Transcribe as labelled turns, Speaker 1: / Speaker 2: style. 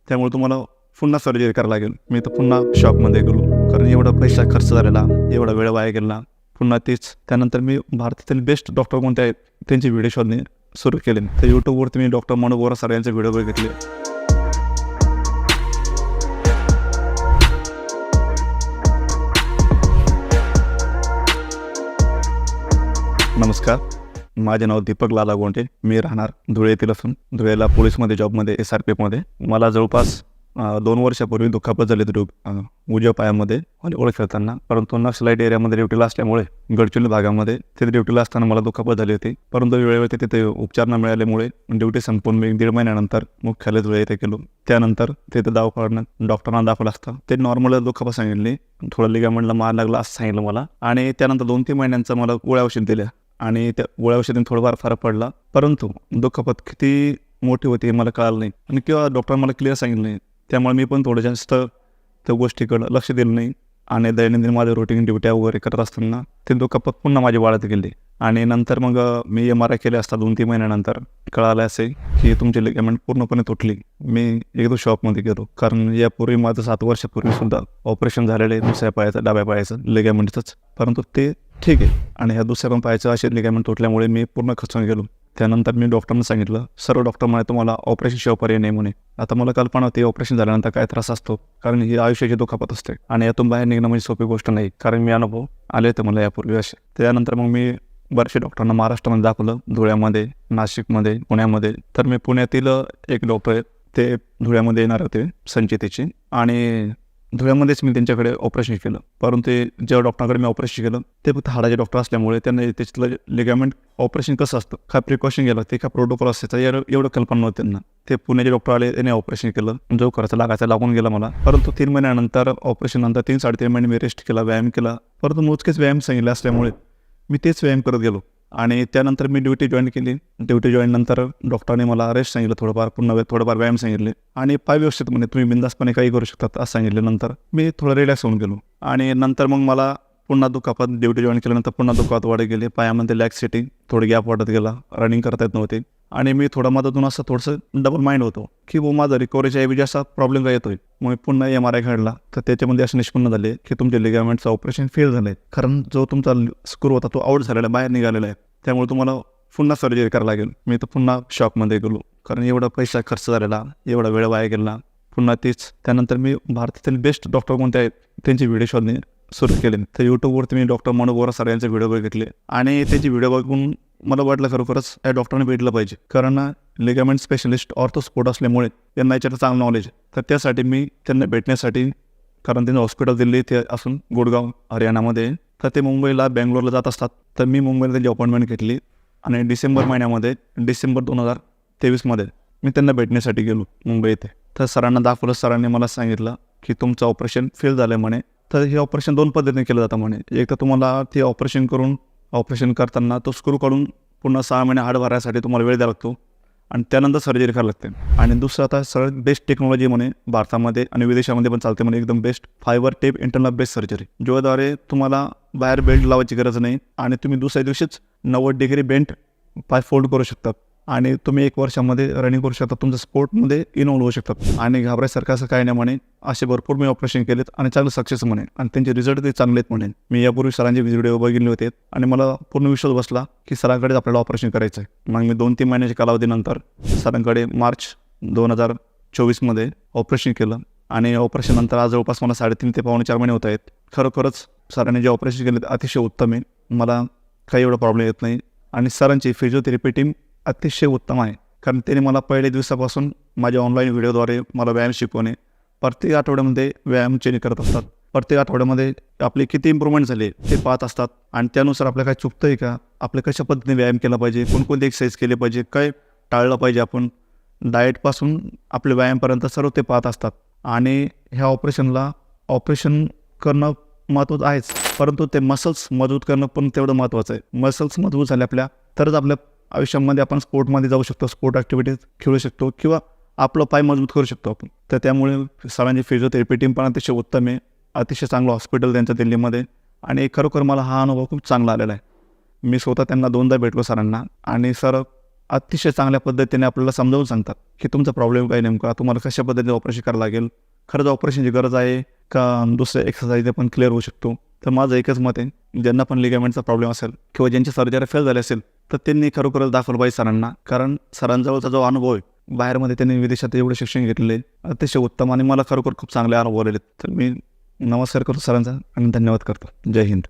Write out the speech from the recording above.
Speaker 1: त्यामुळे तुम्हाला पुन्हा सर्जरी करावी लागेल. मी तर पुन्हा शॉकमध्ये गेलो, कारण एवढा पैसा खर्च झालेला, एवढा वेळ वाया गेला. पुन्हा तेच त्यानंतर मी भारतातील बेस्ट डॉक्टर कोणते आहेत त्यांचे व्हिडिओ शोधणे सुरू केले. तर यूट्यूबवरती मी डॉक्टर मनोज बोरा सर यांचे व्हिडिओ बघितले. नमस्कार, माझे नाव दीपक लाला गोंटे. मी राहणार धुळे येथील असून धुळेला पोलीसमध्ये जॉबमध्ये SRPFमध्ये. मला जवळपास 2 वर्षापूर्वी दुखापत झाली होती उजव्या पायामध्ये ओळख खेळताना, परंतु नक्षलाईट एरियामध्ये ड्युटीला असल्यामुळे गडचिरोली भागामध्ये तिथे ड्युटीला असताना मला दुखापत झाली होती. परंतु वेळेवर तिथे उपचार न मिळाल्यामुळे ड्युटी संपून मी 1.5 महिन्यानंतर मुख्यालय धुळे येथे गेलो. त्यानंतर तिथे दवाखान्यात डॉक्टरांना दाखवलं असता ते नॉर्मल दुखापत सांगितली, थोडं लिगामेंटला मार लागला असं सांगितलं मला. आणि त्यानंतर 2-3 महिन्यांचा मला गोळ्या औषध दिल्या आणि त्या गोळ्या औषधाने थोडाफार फरक पडला. परंतु दुखापत किती मोठी होती हे मला कळालं नाही आणि किंवा डॉक्टरांनी मला क्लिअर सांगितलं नाही. त्यामुळे मी पण थोडं जास्त त्या गोष्टीकडं लक्ष दिलं नाही आणि दैनंदिन माझं रुटीन ड्युट्या वगैरे करत असताना ते दुखापत पुन्हा माझी वाढत गेली. आणि नंतर मग मी MRI केले असता 2-3 महिन्यानंतर कळालं असे की तुमची लिगामेंट पूर्णपणे तुटली. मी एकदम शॉपमध्ये गेलो, कारण यापूर्वी माझं 7 वर्षापूर्वी सुद्धा ऑपरेशन झालेलं आहे दुसऱ्या पायाचं, डाव्या पायाचं लिगामेंटचंच, परंतु ते ठीक आहे. आणि ह्या दुसऱ्या पण पायाचं असे लिगामेंट तुटल्यामुळे मी पूर्ण खचून गेलो. त्यानंतर मी डॉक्टरांना सांगितलं, सर्व डॉक्टर म्हणे तुम्हाला ऑपरेशन शिवाय पर्याय नाही म्हणे. आता मला कल्पना होती ऑपरेशन झाल्यानंतर काय त्रास असतो, कारण ही आयुष्याची दुखापत असते आणि यातून बाहेर निघणं म्हणजे सोपी गोष्ट नाही, कारण मी अनुभव आले होते मला यापूर्वी असे. त्यानंतर मग मी बरेचसे डॉक्टरांना महाराष्ट्रामध्ये दाखवलं, धुळ्यामध्ये, नाशिकमध्ये, पुण्यामध्ये. तर मी पुण्यातील एक डॉक्टर आहेत ते धुळ्यामध्ये येणार होते संचितेचे, आणि धुळ्यामध्येच मी त्यांच्याकडे ऑपरेशन केलं. परंतु जेव्हा डॉक्टरांकडे मी ऑपरेशन केलं ते फक्त हाडाचे डॉक्टर असल्यामुळे त्यांना त्याच्यातलं लिगामेंट ऑपरेशन कसं असतं, काय प्रिकॉशन घ्यायला, ते काय प्रोटोकॉल असायचं एवढं कल्पना नव्हती त्यांना. ते पुण्याचे डॉक्टर आले, त्याने ऑपरेशन केलं. जो खर्च लागायचा लागून गेला मला. परंतु 3 महिन्यानंतर ऑपरेशन नंतर 3-3.5 महिने मी रेस्ट केला, व्यायाम केला. परंतु मोजकेच व्यायाम सांगितले असल्यामुळे मी तेच व्यायाम करत गेलो आणि त्यानंतर मी ड्युटी जॉईन केली. ड्युटी जॉईन नंतर डॉक्टरांनी मला रेस्ट सांगितलं, थोडंफार व्यायाम सांगितले आणि पाय व्यवस्थित म्हणजे तुम्ही बिंदासपणे काही करू शकतात असं सांगितल्यानंतर मी थोडं रिलॅक्स होऊन गेलो. आणि नंतर मग मला पुन्हा दुखापत, ड्युटी जॉईन केल्यानंतर पुन्हा दुखापत वाढत गेली. पायामध्ये लॅक्सिटी, थोडी गॅप वाढत गेला, रनिंग करता येत नव्हते आणि मी थोडा मधातून असं थोडंसं डबल माइंड होतो की माझा रिकव्हरीच्या ऐवजी असा प्रॉब्लेम काय येतोय. मग पुन्हा MRI काढला तर त्याच्यामध्ये असं निष्पन्न झाले की तुमच्या लिगामेंटचं ऑपरेशन फेल झालं आहे, कारण जो तुमचा स्क्रू होता तो आउट झालेला, बाहेर निघालेला आहे. त्यामुळे तुम्हाला पुन्हा सर्जरी करावी लागेल. मी तर पुन्हा शॉकमध्ये गेलो, कारण एवढा पैसा खर्च झालेला, एवढा वेळ वाया गेला. पुन्हा तेच त्यानंतर मी भारतातील बेस्ट डॉक्टर कोणते आहेत त्यांचे व्हिडिओ शोधणे सुरू केले. तर यूट्यूबवरती मी डॉक्टर मनोज बोरा सर यांचे व्हिडिओ बघितले आणि त्याचे व्हिडिओ बघून मला वाटलं खरोखरच या डॉक्टरांनी भेटलं पाहिजे, कारण लिगामेंट स्पेशलिस्ट ऑर्थोस्पोर्ट असल्यामुळे त्यांना याच्यात चांगलं नॉलेज आहे. तर त्यासाठी मी त्यांना भेटण्यासाठी, कारण त्यांचं हॉस्पिटल दिल्ली ते असून गुडगाव हरियाणामध्ये, तर ते मुंबईला, बेंगलोरला जात असतात. तर मी मुंबईला त्यांची अपॉइंटमेंट घेतली आणि डिसेंबर 2023मध्ये मी त्यांना भेटण्यासाठी गेलो मुंबई येथे. तर सरांना दाखवलं. सरांनी मला सांगितलं की तुमचं ऑपरेशन फेल झालं आहे म्हणे. तर हे ऑपरेशन 2 पद्धतीने केलं जातं म्हणे. एक तर तुम्हाला ते ऑपरेशन करताना तो स्क्रू काढून पुन्हा 6 महिने हाड भरायसाठी तुम्हाला वेळ द्यावा लागतो आणि त्यानंतर सर्जरी करावी लागते. आणि दुसरं आता सगळ्यात बेस्ट टेक्नॉलॉजी म्हणे भारतामध्ये आणि विदेशामध्ये पण चालते म्हणे, एकदम best fibre tape internal best surgery, ज्याद्वारे तुम्हाला बाहेर बेल्ट लावायची गरज नाही आणि तुम्ही दुसऱ्या दिवशीच 90 डिग्री बेंट पाय फोल्ड करू शकतात आणि तुम्ही 1 वर्षामध्ये रनिंग करू शकता, तुमच्या स्पोर्टमध्ये इन्व्हॉल्व होऊ शकतात. आणि घाबरायसारखं असं काही नाही म्हणे. असे भरपूर मी ऑपरेशन केलेत आणि चांगलं सक्सेस म्हणे आणि त्यांचे रिझल्ट ते चांगले आहेत म्हणे. मी यापूर्वी सरांचे व्हिडिओ बघितले होते आणि मला पूर्ण विश्वास बसला की सरांकडेच आपल्याला ऑपरेशन करायचं आहे. मग मी 2-3 महिन्याच्या कालावधीनंतर सरांकडे मार्च 2024मध्ये ऑपरेशन केलं आणि ऑपरेशननंतर आज जवळपास मला 3.5 ते 4 महिने होत आहेत. खरोखरच सरांनी जे ऑपरेशन केले अतिशय उत्तम आहे, मला काही एवढा प्रॉब्लेम येत नाही. आणि सरांची फिजिओथेरपी टीम अतिशय उत्तम आहे, कारण त्याने मला पहिल्या दिवसापासून माझ्या ऑनलाईन व्हिडिओद्वारे मला व्यायाम शिकवणे, प्रत्येक आठवड्यामध्ये व्यायाम चेंज करत असतात. प्रत्येक आठवड्यामध्ये आपले किती इम्प्रूव्हमेंट झाले ते पाहत असतात आणि त्यानुसार आपल्याला काय चुकतं आहे का, आपल्या कशा पद्धतीने व्यायाम केला पाहिजे, कोणकोणते एक्सरसाइज केले पाहिजे, काय टाळलं पाहिजे आपण, डाएटपासून आपले व्यायामपर्यंत सर्व ते पाहत असतात. आणि ह्या ऑपरेशन करणं महत्त्वाचं आहेच, परंतु ते मसल्स मजबूत करणं पण तेवढं महत्त्वाचं आहे. मसल्स मजबूत झाले आपल्या तरच आपल्या आयुष्यामध्ये आपण स्पोर्टमध्ये जाऊ शकतो, स्पोर्ट ॲक्टिव्हिटीज खेळू शकतो किंवा आपलं पाय मजबूत करू शकतो आपण. तर त्यामुळे सरांची फिजिओथेरपी टीम पण अतिशय उत्तम आहे, अतिशय चांगलं हॉस्पिटल त्यांच्या दिल्लीमध्ये आणि खरोखर मला हा अनुभव खूप चांगला आलेला आहे. मी स्वतः त्यांना 2दा भेटलो सरांना आणि सर अतिशय चांगल्या पद्धतीने आपल्याला समजावून सांगतात की तुमचा प्रॉब्लेम काय नेमका, तुम्हाला कशा पद्धतीने ऑपरेशन करावं लागेल, खरंच ऑपरेशनची गरज आहे का दुसऱ्या एक्सरसाइजने पण क्लिअर होऊ शकतो. तर माझं एकच मत आहे, ज्यांना पण लिगामेंटचा प्रॉब्लेम असेल किंवा ज्यांची सर्जरी फेल झाली असेल तर त्यांनी खरोखरच दाखवलं पाहिजे सरांना. कारण सरांजवळचा जो अनुभव आहे, बाहेरमध्ये त्यांनी विदेशात एवढे शिक्षण घेतलेले आहे, अतिशय उत्तम आणि मला खरोखर खूप चांगले अनुभव आलेले आहेत. तर मी नमस्कार करतो सरांचा आणि धन्यवाद करतो. जय हिंद.